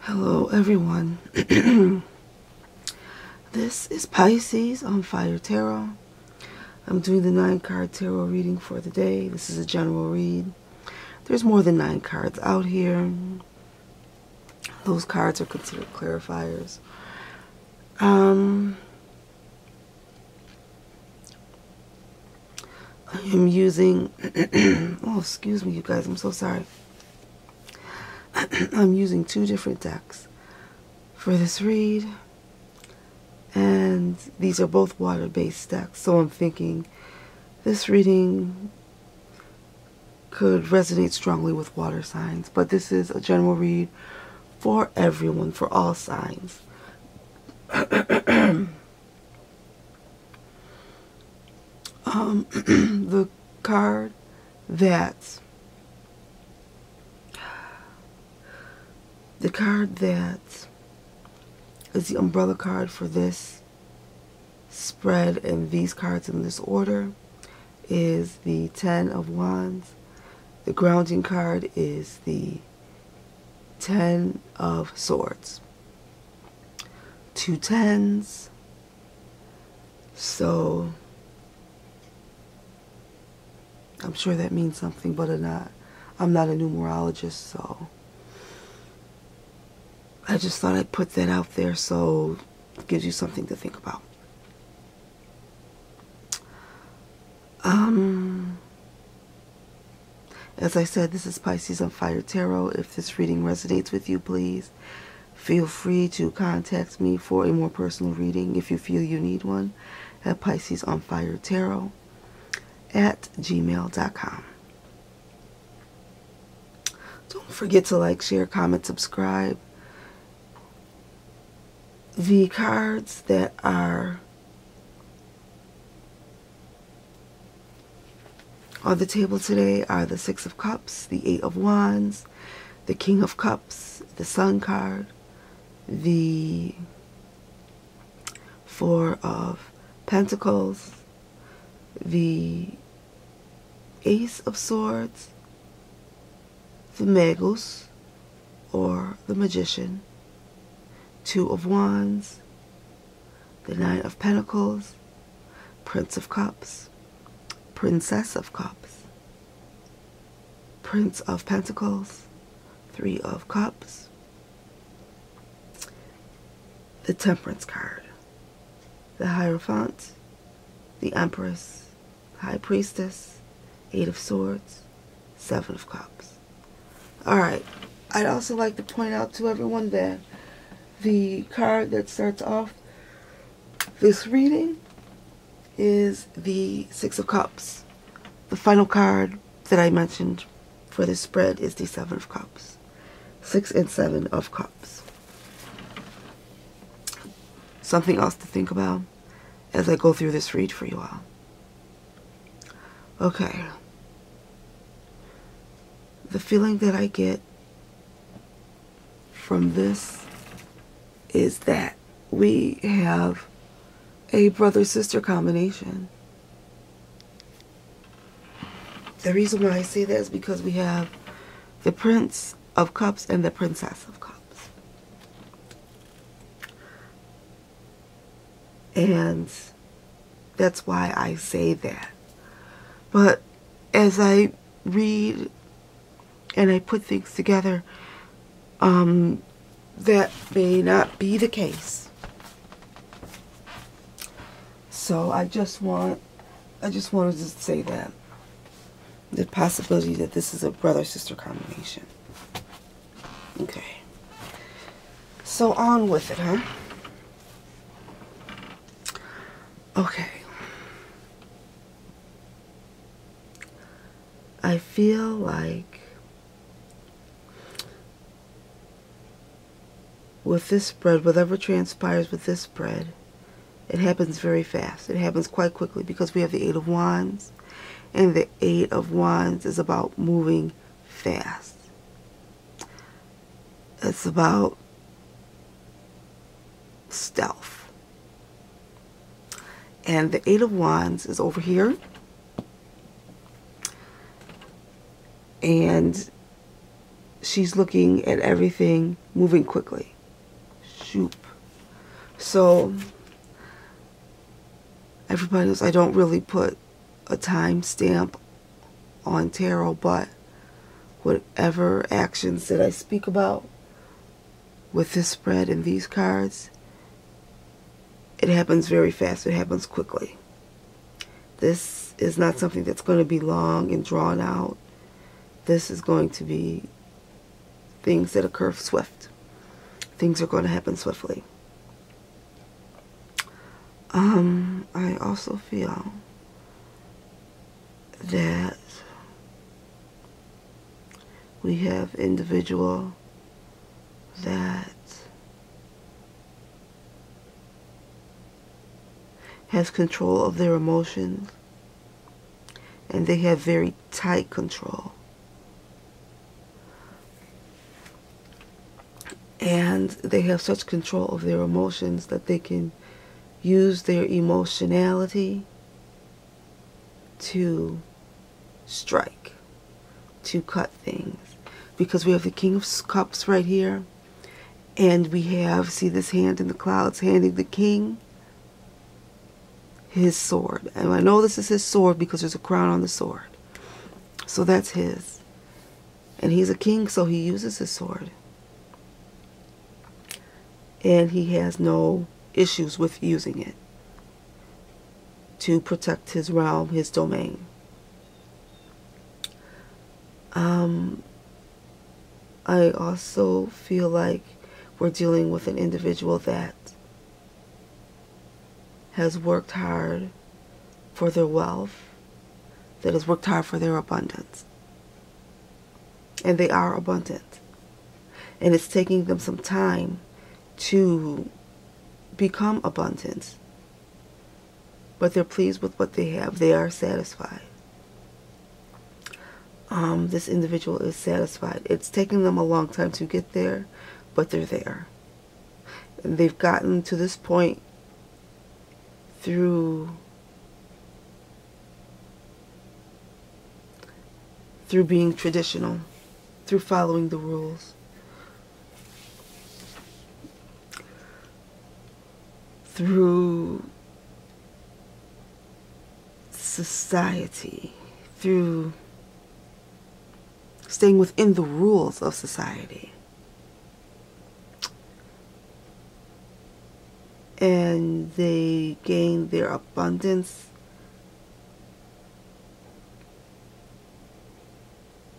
Hello everyone. This is Pisces on Fire Tarot. I'm doing the 9-card tarot reading for the day. This is a general read. There's more than 9 cards out here. Those cards are considered clarifiers. I am using oh, excuse me you guys, I'm so sorry. I'm using 2 different decks for this read, and these are both water-based decks, so I'm thinking this reading could resonate strongly with water signs, but this is a general read for everyone, for all signs. The card that is the umbrella card for this spread, and these cards in this order, is the 10 of Wands. The grounding card is the 10 of Swords. 2 10s. So I'm sure that means something, but I'm not a numerologist, so I just thought I'd put that out there so it gives you something to think about. As I said, this is Pisces on Fire Tarot. If this reading resonates with you, please feel free to contact me for a more personal reading if you feel you need one at PiscesOnFireTarot@gmail.com. Don't forget to like, share, comment, subscribe. The cards that are on the table today are the 6 of Cups, the 8 of Wands, the King of Cups, the Sun card, the 4 of Pentacles, the Ace of Swords, the Magus, or the Magician, 2 of Wands, the 9 of Pentacles, Prince of Cups, Princess of Cups, Prince of Pentacles, 3 of Cups, the Temperance card, the Hierophant, the Empress, High Priestess, 8 of Swords, 7 of Cups. Alright, I'd also like to point out to everyone that the card that starts off this reading is the 6 of Cups. The final card that I mentioned for this spread is the 7 of Cups. 6 and 7 of Cups. Something else to think about as I go through this read for you all. Okay. The feeling that I get from this is that we have a brother-sister combination. The reason why I say that is because we have the Prince of Cups and the Princess of Cups. And that's why I say that. But as I read and I put things together, that may not be the case. So I just wanted to say that. The possibility that this is a brother-sister combination. Okay. So on with it, huh? Okay. I feel like with this spread, whatever transpires with this spread, it happens very fast. It happens quite quickly because we have the 8 of Wands, and the 8 of Wands is about moving fast. It's about stealth. And the 8 of Wands is over here. And she's looking at everything moving quickly. Shoop. So everybody knows I don't really put a time stamp on tarot, but whatever actions that I speak about with this spread and these cards, it happens very fast. It happens quickly. This is not something that's going to be long and drawn out. This is going to be things that occur swift. Things are going to happen swiftly. I also feel that we have individual that has control of their emotions, and they have very tight control. And they have such control of their emotions that they can use their emotionality to strike, to cut things. Because we have the King of Cups right here, and we have, see this hand in the clouds, handing the king his sword. And I know this is his sword because there's a crown on the sword. So that's his. And he's a king, so he uses his sword. And he has no issues with using it to protect his realm, his domain. I also feel like we're dealing with an individual that has worked hard for their wealth, that has worked hard for their abundance. And they are abundant. And it's taking them some time to become abundant. But they're pleased with what they have. They are satisfied. This individual is satisfied. It's taking them a long time to get there, but they're there. And they've gotten to this point through being traditional, through following the rules, through society, through staying within the rules of society. And they gain their abundance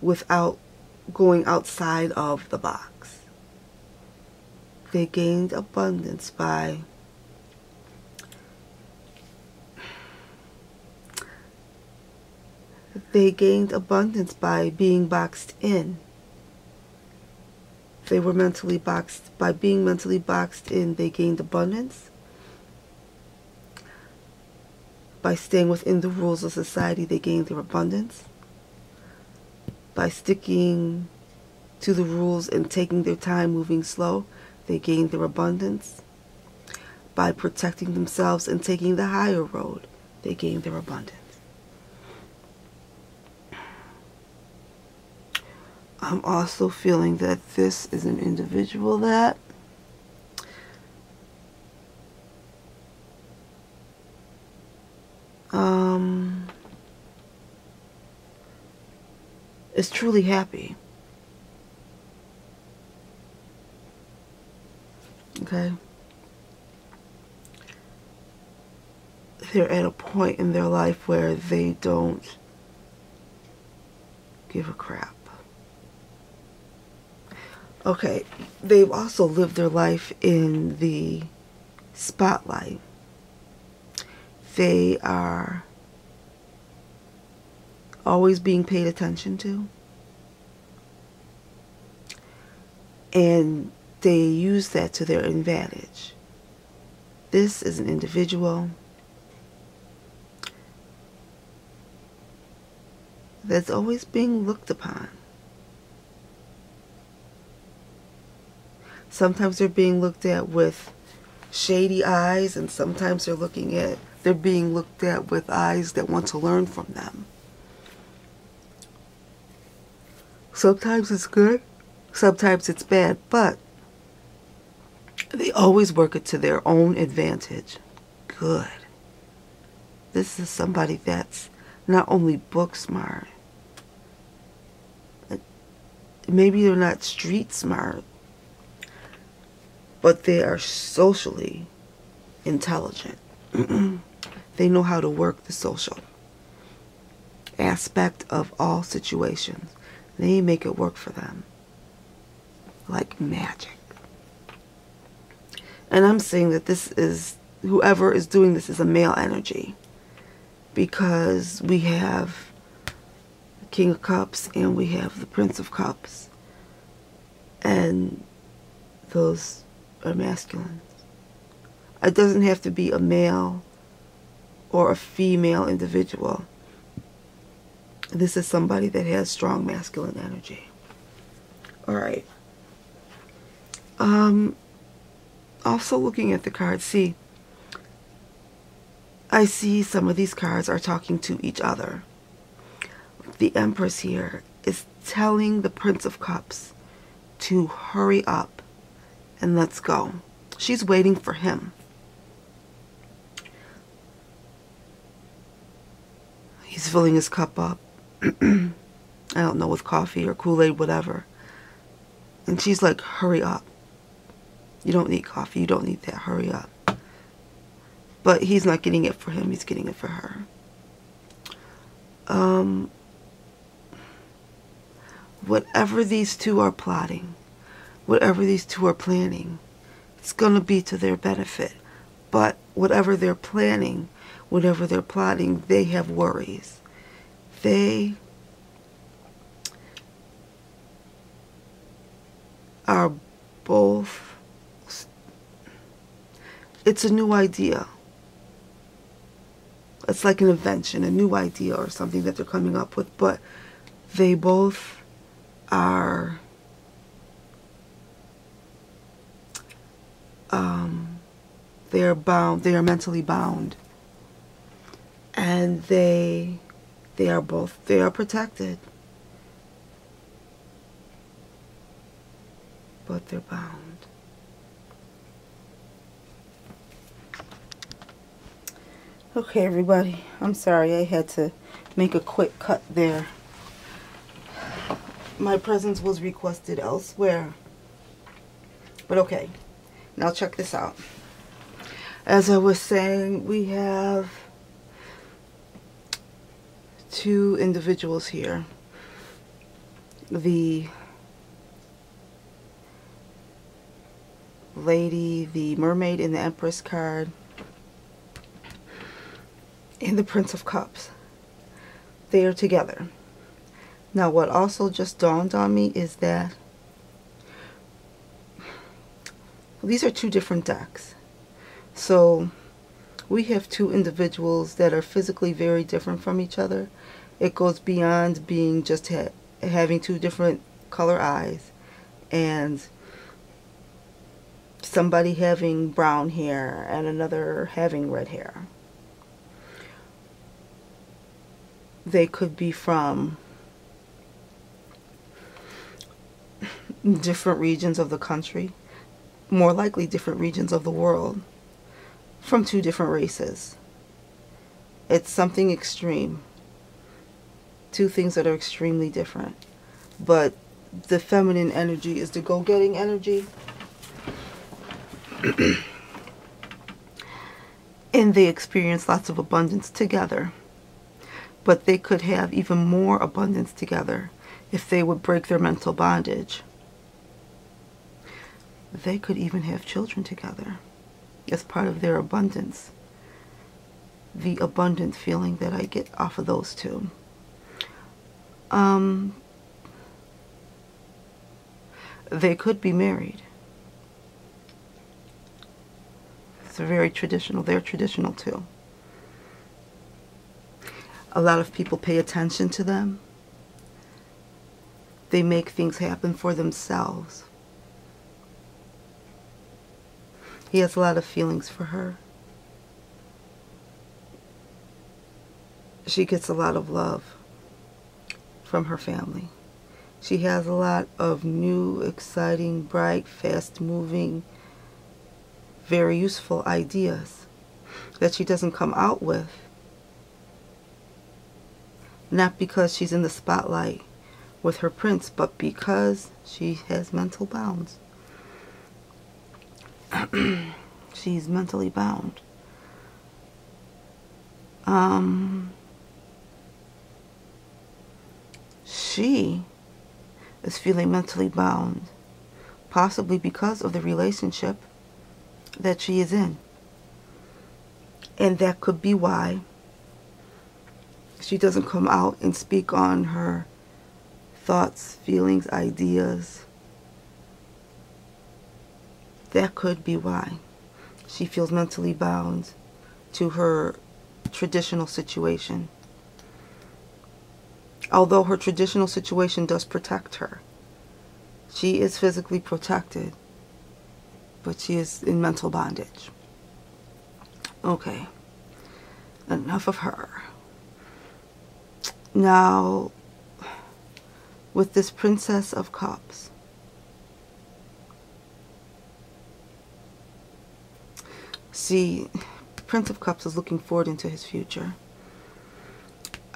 without going outside of the box. They gained abundance by being boxed in. They were mentally boxed. By being mentally boxed in, they gained abundance. By staying within the rules of society, they gained their abundance. By sticking to the rules and taking their time, moving slow, they gained their abundance. By protecting themselves and taking the higher road, they gained their abundance. I'm also feeling that this is an individual that is truly happy. Okay? They're at a point in their life where they don't give a crap. Okay, they've also lived their life in the spotlight. They are always being paid attention to. And they use that to their advantage. This is an individual that's always being looked upon. Sometimes they're being looked at with shady eyes, and sometimes they're being looked at with eyes that want to learn from them. Sometimes it's good, Sometimes it's bad, but they always work it to their own advantage. Good. This is somebody that's not only book smart, maybe they're not street smart, but they are socially intelligent. They know how to work the social aspect of all situations. They make it work for them like magic. And I'm saying that this is, whoever is doing this is a male energy, because we have the King of Cups and we have the Prince of Cups, and those are masculine. It doesn't have to be a male or a female individual. This is somebody that has strong masculine energy. Alright. Also looking at the cards, see, I see some of these cards are talking to each other. The Empress here is telling the Prince of Cups to hurry up and let's go. She's waiting for him. He's filling his cup up. I don't know, with coffee or Kool-Aid, whatever. And she's like, hurry up. You don't need coffee. You don't need that. Hurry up. But he's not getting it for him. He's getting it for her. Whatever these two are plotting, whatever these two are planning, it's going to be to their benefit. But whatever they're planning, whatever they're plotting, they have worries. They are both, it's a new idea. It's like an invention, a new idea or something that they're coming up with, but they both are they are bound, they are mentally bound, and they are protected, but they're bound. Okay, everybody, I'm sorry I had to make a quick cut there. My presence was requested elsewhere. But okay, now check this out. As I was saying, we have two individuals here. The lady, the mermaid in the Empress card, and the Prince of Cups. They are together. Now, what also just dawned on me is that these are two different decks. So we have two individuals that are physically very different from each other. It goes beyond being just having two different color eyes and somebody having brown hair and another having red hair. They could be from different regions of the country, more likely different regions of the world, from two different races. It's something extreme. Two things that are extremely different. But the feminine energy is the go-getting energy. And they experience lots of abundance together. But they could have even more abundance together if they would break their mental bondage. They could even have children together as part of their abundance. The abundant feeling that I get off of those two. They could be married. It's very traditional. They're traditional too. A lot of people pay attention to them. They make things happen for themselves. He has a lot of feelings for her. She gets a lot of love from her family. She has a lot of new, exciting, bright, fast-moving, very useful ideas that she doesn't come out with. Not because she's in the spotlight with her prince, but because she has mental bounds. She's mentally bound. She is feeling mentally bound, possibly because of the relationship that she is in. And that could be why she doesn't come out and speak on her thoughts, feelings, ideas. That could be why she feels mentally bound to her traditional situation. Although her traditional situation does protect her. She is physically protected, but she is in mental bondage. Okay, enough of her. Now, with this Princess of Cups, see, Prince of Cups is looking forward into his future.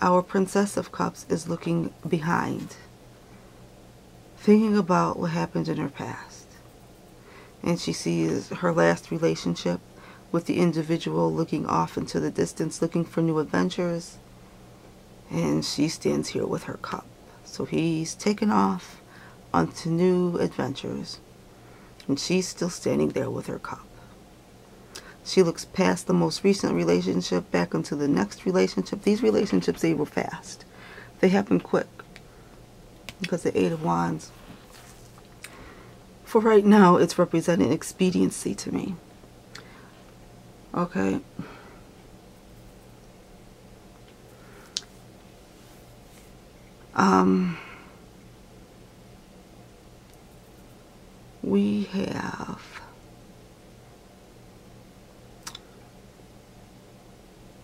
Our Princess of Cups is looking behind, thinking about what happened in her past. And she sees her last relationship with the individual looking off into the distance, looking for new adventures. And she stands here with her cup. So he's taken off onto new adventures. And she's still standing there with her cup. She looks past the most recent relationship, back into the next relationship. These relationships, they were fast. They happen quick. Because the Eight of Wands, for right now, it's representing expediency to me. Okay. We have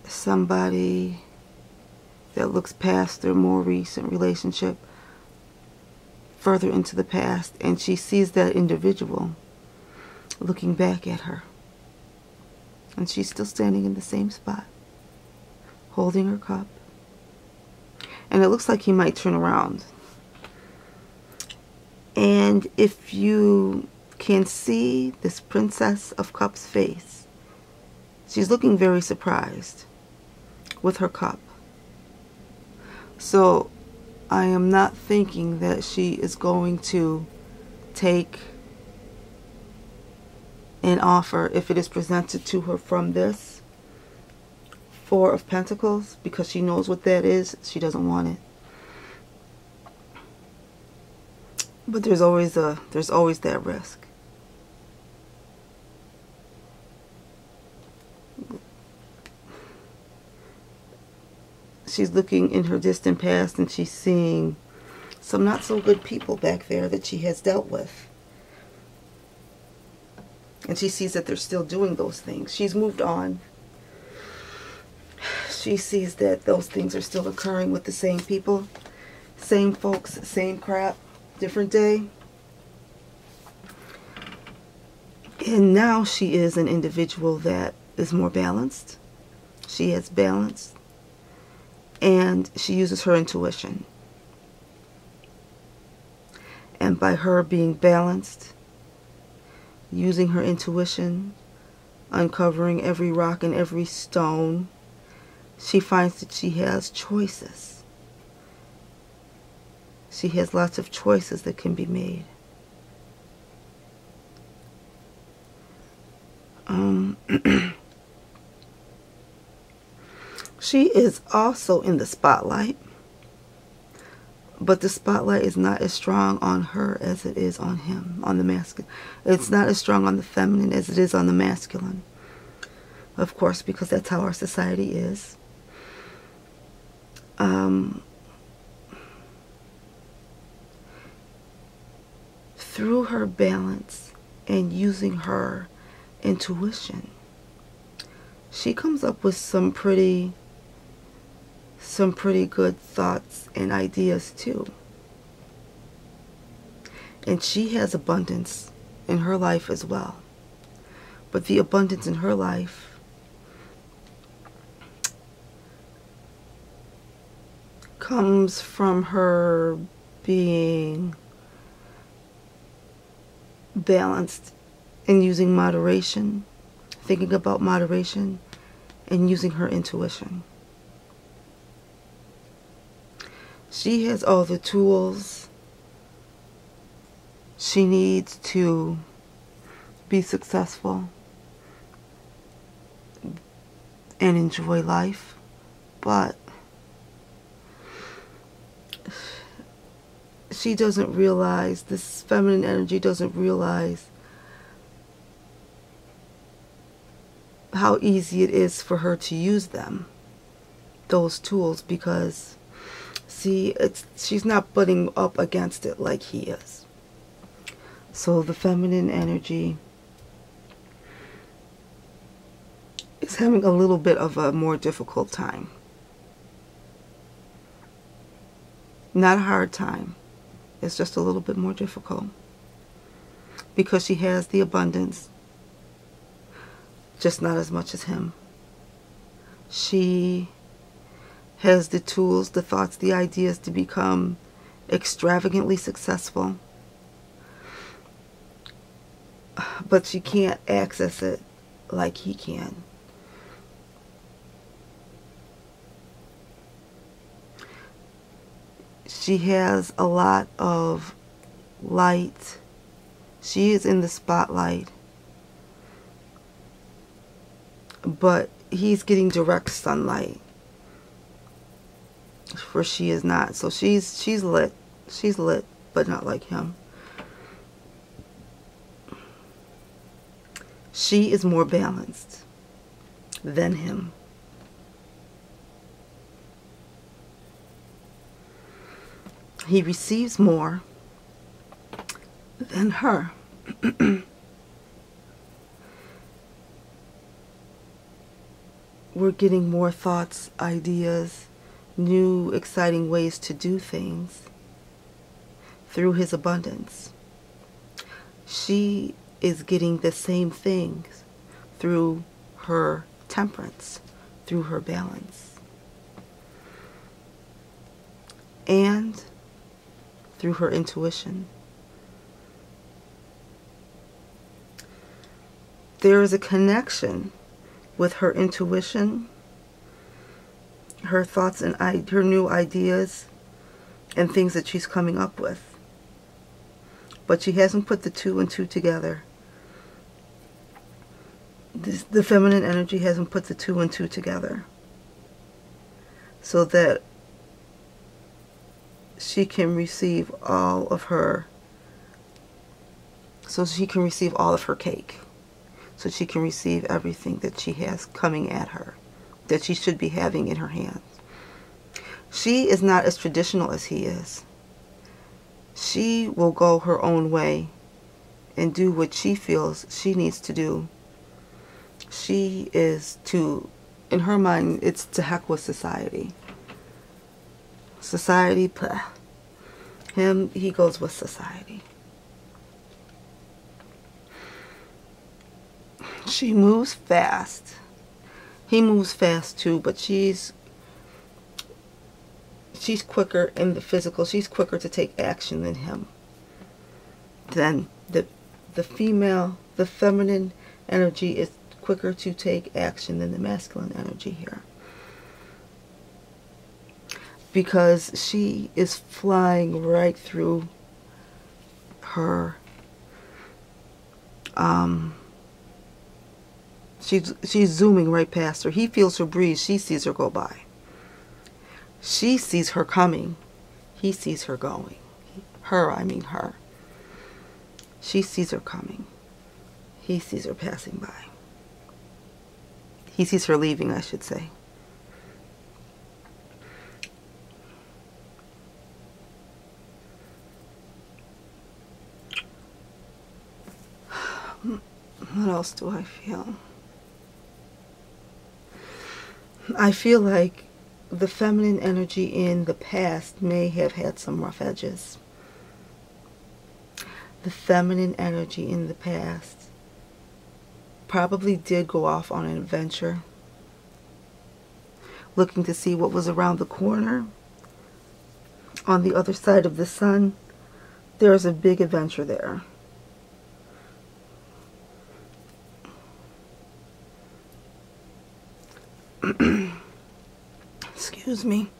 somebody that looks past their more recent relationship further into the past, and she sees that individual looking back at her, and she's still standing in the same spot holding her cup, and it looks like he might turn around. And if you can see this Princess of Cups face, she's looking very surprised with her cup. So I am not thinking that she is going to take an offer if it is presented to her from this Four of Pentacles, because she knows what that is. She doesn't want it. But there's always that risk. She's looking in her distant past, and she's seeing some not so good people back there that she has dealt with. And she sees that they're still doing those things. She's moved on. She sees that those things are still occurring with the same people, same folks, same crap, different day. And now she is an individual that is more balanced. She has balance. And she uses her intuition. And by her being balanced, using her intuition, uncovering every rock and every stone, she finds that she has choices. She has lots of choices that can be made. She is also in the spotlight, but the spotlight is not as strong on her as it is on him, on the masculine. It's not as strong on the feminine as it is on the masculine. Of course, because that's how our society is. Through her balance and using her intuition, she comes up with some pretty good thoughts and ideas too. And she has abundance in her life as well. But the abundance in her life comes from her being balanced and using moderation, thinking about moderation, and using her intuition. She has all the tools she needs to be successful and enjoy life, but she doesn't realize, this feminine energy doesn't realize how easy it is for her to use them, those tools, because see, she's not butting up against it like he is. So the feminine energy is having a little bit of a more difficult time. Not a hard time. It's just a little bit more difficult. Because she has the abundance, just not as much as him. She has the tools, the thoughts, the ideas to become extravagantly successful. But she can't access it like he can. She has a lot of light. She is in the spotlight. But he's getting direct sunlight, for she is not. So she's lit. She's lit, but not like him. She is more balanced than him. He receives more than her. We're getting more thoughts, ideas, new exciting ways to do things through his abundance. She is getting the same things through her temperance, through her balance, and through her intuition. There is a connection with her intuition, her thoughts and her new ideas and things that she's coming up with. But she hasn't put the two and two together. The feminine energy hasn't put the two and two together, so that she can receive all of her, cake. So she can receive everything that she has coming at her, that she should be having in her hands. She is not as traditional as he is. She will go her own way and do what she feels she needs to do. She is in her mind, it's to heck with society. Society, bleh. Him, he goes with society. She moves fast. He moves fast too, but she's quicker in the physical. She's quicker to take action than him. Then the feminine energy is quicker to take action than the masculine energy here. Because she is flying right through her, she's zooming right past her. He feels her breeze. She sees her go by. She sees her coming. He sees her going. Her. She sees her coming. He sees her passing by. He sees her leaving, I should say. What else do I feel? I feel like the feminine energy in the past may have had some rough edges. the feminine energy in the past probably did go off on an adventure, looking to see what was around the corner. On the other side of the sun, there's a big adventure there. Excuse me.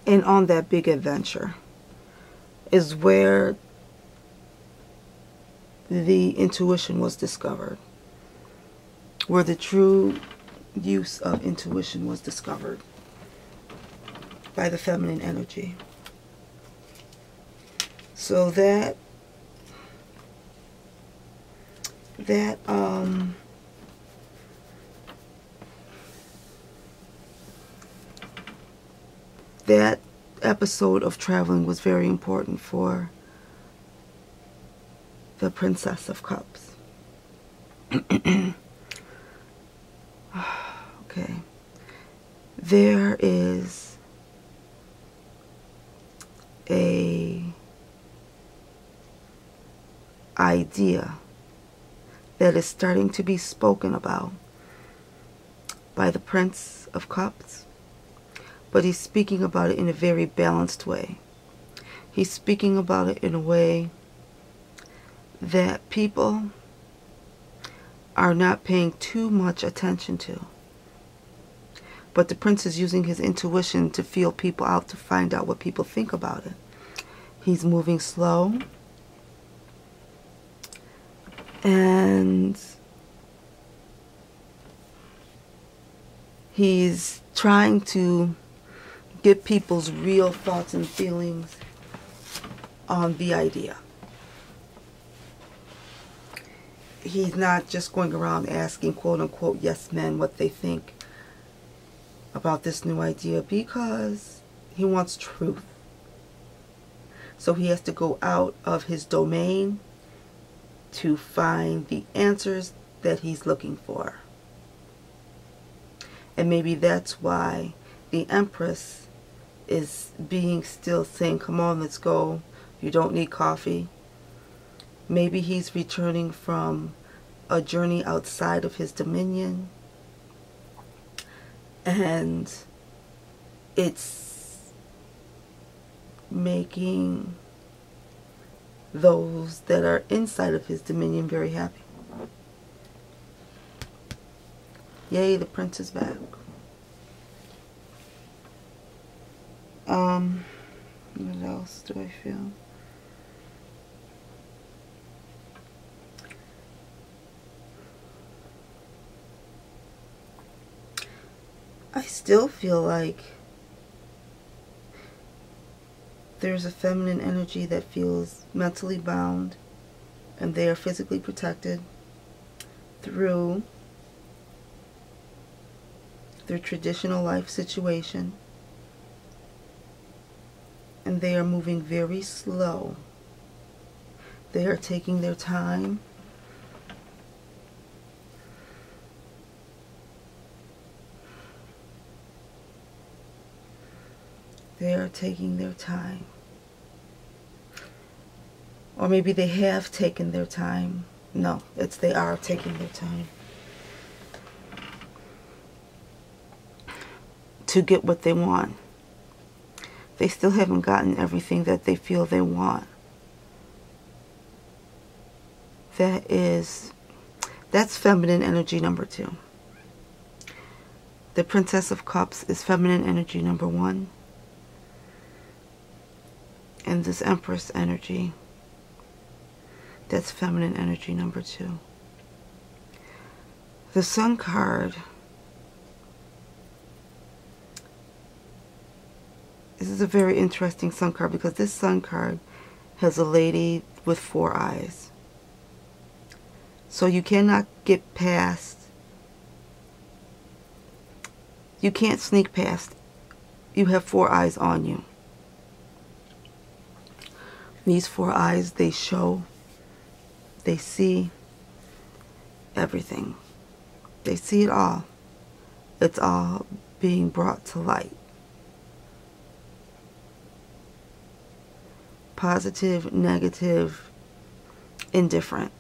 And on that big adventure is where the intuition was discovered, where the true use of intuition was discovered by the feminine energy. So that episode of traveling was very important for the Princess of Cups. Okay. There is a idea that is starting to be spoken about by the Prince of Cups, but he's speaking about it in a very balanced way. He's speaking about it in a way that people are not paying too much attention to. But the Prince is using his intuition to feel people out, to find out what people think about it. He's moving slow. And he's trying to get people's real thoughts and feelings on the idea. He's not just going around asking quote-unquote yes men what they think about this new idea, because he wants truth. So he has to go out of his domain to find the answers that he's looking for. And maybe that's why the Empress is being still saying, come on, let's go. You don't need coffee. Maybe he's returning from a journey outside of his dominion. And it's making those that are inside of his dominion very happy. Yay, the Prince is back. What else do I feel? I still feel like there's a feminine energy that feels mentally bound, and they are physically protected through their traditional life situation, and they are moving very slow. They are taking their time. They are taking their time. Or maybe they have taken their time. No, it's they are taking their time to get what they want. They still haven't gotten everything that they feel they want. That's feminine energy number 2. The Princess of Cups is feminine energy number 1. And this Empress energy, that's feminine energy number 2. The Sun card, this is a very interesting Sun card, because this Sun card has a lady with 4 eyes. So you cannot get past, you can't sneak past. You have 4 eyes on you. These 4 eyes, they show, they see everything. They see it all. It's all being brought to light. positive, negative, indifferent.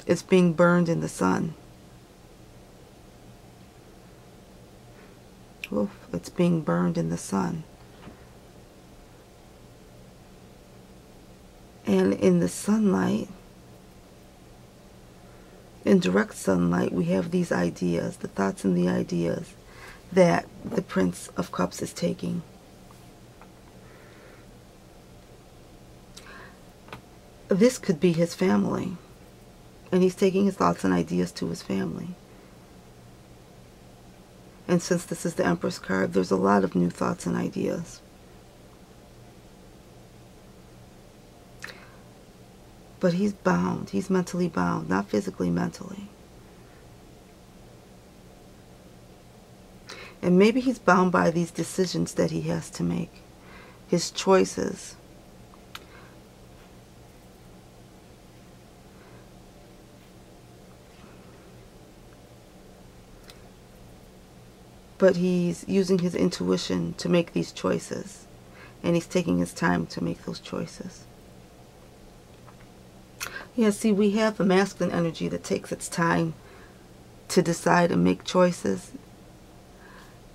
It's being burned in the sun. Oof, it's being burned in the sun. And in the sunlight, in direct sunlight, we have these ideas, the thoughts and the ideas that the Prince of Cups is taking. This could be his family. And he's taking his thoughts and ideas to his family. And since this is the Empress card, there's a lot of new thoughts and ideas. But he's bound. He's mentally bound. Not physically, mentally. And maybe he's bound by these decisions that he has to make. His choices. But he's using his intuition to make these choices. And he's taking his time to make those choices. Yeah, see, we have the masculine energy that takes its time to decide and make choices.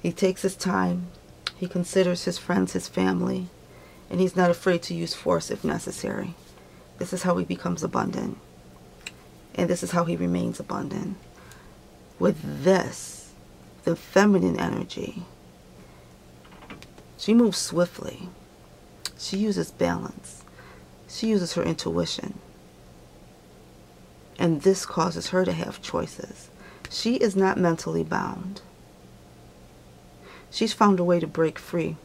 He takes his time. He considers his friends, his family. And he's not afraid to use force if necessary. This is how he becomes abundant. And this is how he remains abundant. With this, the feminine energy, she moves swiftly. She uses balance. She uses her intuition. And this causes her to have choices. She is not mentally bound. She's found a way to break free.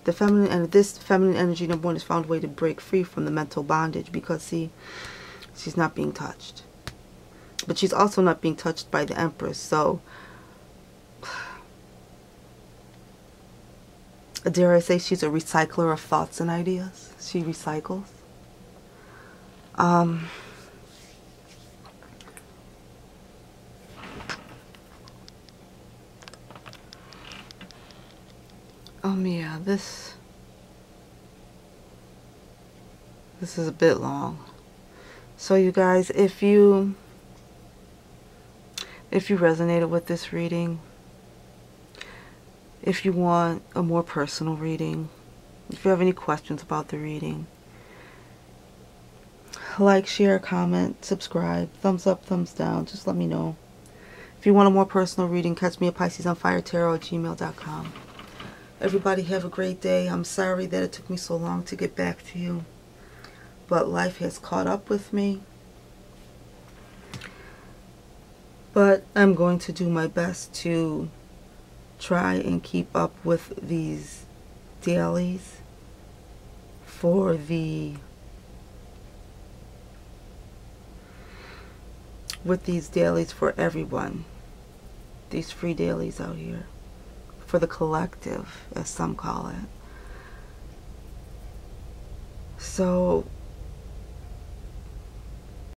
The feminine and this feminine energy, number one, has found a way to break free from the mental bondage because, see, she's not being touched. But she's also not being touched by the Empress. So, dare I say she's a recycler of thoughts and ideas? She recycles. Yeah, this is a bit long. So you guys, if you resonated with this reading, if you want a more personal reading, if you have any questions about the reading, like, share, comment, subscribe, thumbs up, thumbs down, just let me know. If you want a more personal reading, catch me at PiscesOnFireTarot@gmail.com. Everybody have a great day. I'm sorry that it took me so long to get back to you, but life has caught up with me. But I'm going to do my best to try and keep up with these dailies for for everyone. These free dailies out here. For the collective, as some call it. So